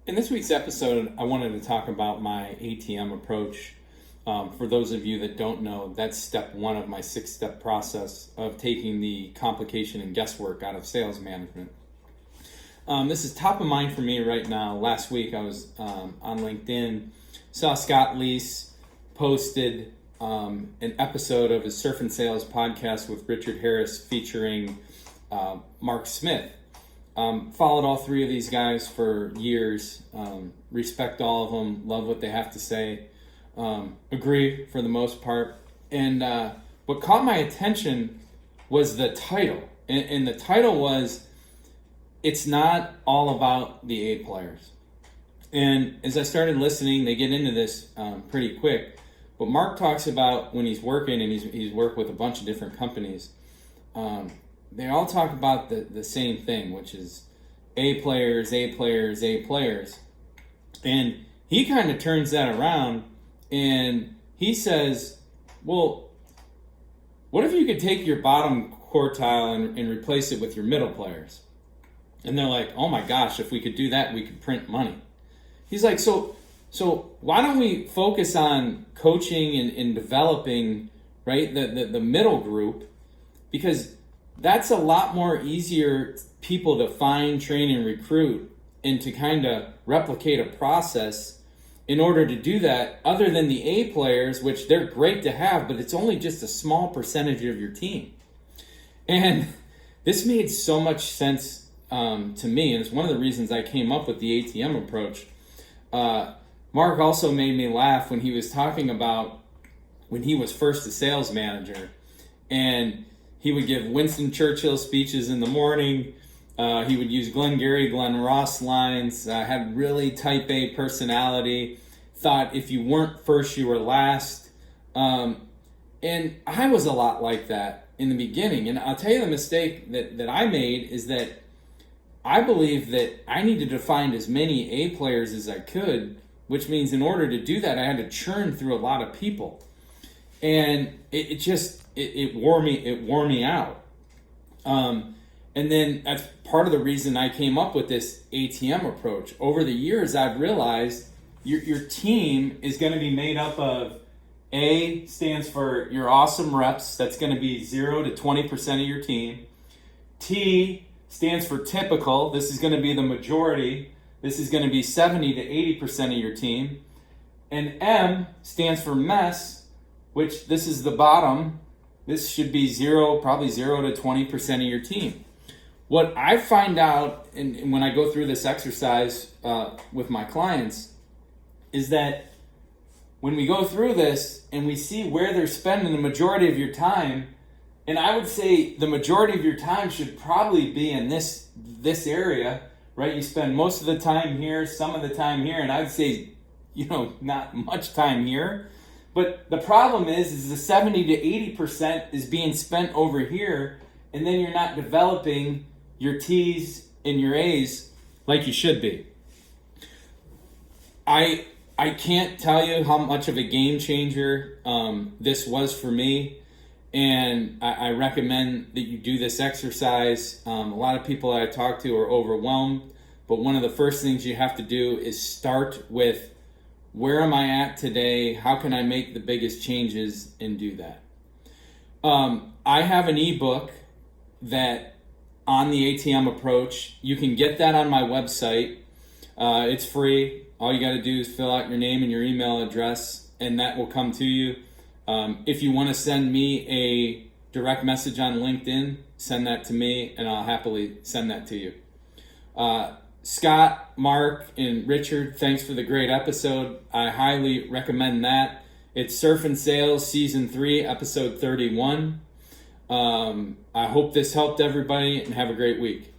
In this week's episode, I wanted to talk about my ATM approach. For those of you that don't know, that's step one of my 6-step process of taking the complication and guesswork out of sales management. This is top of mind for me right now. Last week I was on LinkedIn, saw Scott Leese posted an episode of his Surf and Sales podcast with Richard Harris featuring Mark Smith. Followed all three of these guys for years, respect all of them, love what they have to say, agree for the most part. And what caught my attention was the title. And the title was, "It's Not All About the A players." And as I started listening, they get into this pretty quick. But Mark talks about when he's working, and he's worked with a bunch of different companies, they all talk about the same thing, which is A players, A players, A players. And he kind of turns that around and he says, well, what if you could take your bottom quartile and replace it with your middle players? And they're like, oh my gosh, if we could do that, we could print money. He's like, so why don't we focus on coaching and developing, right, the middle group? Because that's a lot more easier people to find, train, and recruit, and to kind of replicate a process in order to do that, other than the A players, which they're great to have, but it's only just a small percentage of your team. And this made so much sense to me, and it's one of the reasons I came up with the ATM approach. Mark also made me laugh when he was talking about when he was first a sales manager, and he would give Winston Churchill speeches in the morning. He would use Glengarry Glen Ross lines, had really type A personality, thought if you weren't first, you were last. And I was a lot like that in the beginning. And I'll tell you the mistake that I made is that I believed that I needed to find as many A players as I could, which means in order to do that, I had to churn through a lot of people. And it wore me out. And then that's part of the reason I came up with this ATM approach. Over the years, I've realized your team is going to be made up of A stands for your awesome reps. That's going to be 0 to 20% of your team. T stands for typical. This is going to be the majority. This is going to be 70 to 80% of your team. And M stands for mess, which this is the bottom. This should be probably 0 to 20% of your team. What I find out, and when I go through this exercise with my clients, is that when we go through this and we see where they're spending the majority of your time, and I would say the majority of your time should probably be in this area, right? You spend most of the time here, some of the time here, and I'd say, not much time here. But the problem is the 70 to 80% is being spent over here, and then you're not developing your T's and your A's like you should be. I can't tell you how much of a game changer this was for me, and I recommend that you do this exercise. A lot of people that I talk to are overwhelmed, but one of the first things you have to do is start with, where am I at today? How can I make the biggest changes and do that? I have an ebook that on the ATM approach. You can get that on my website. It's free. All you got to do is fill out your name and your email address, and that will come to you. If you want to send me a direct message on LinkedIn, send that to me, and I'll happily send that to you. Scott, Mark, and Richard, thanks for the great episode. I highly recommend that. It's Surf and Sales Season 3, Episode 31. I hope this helped everybody, and have a great week.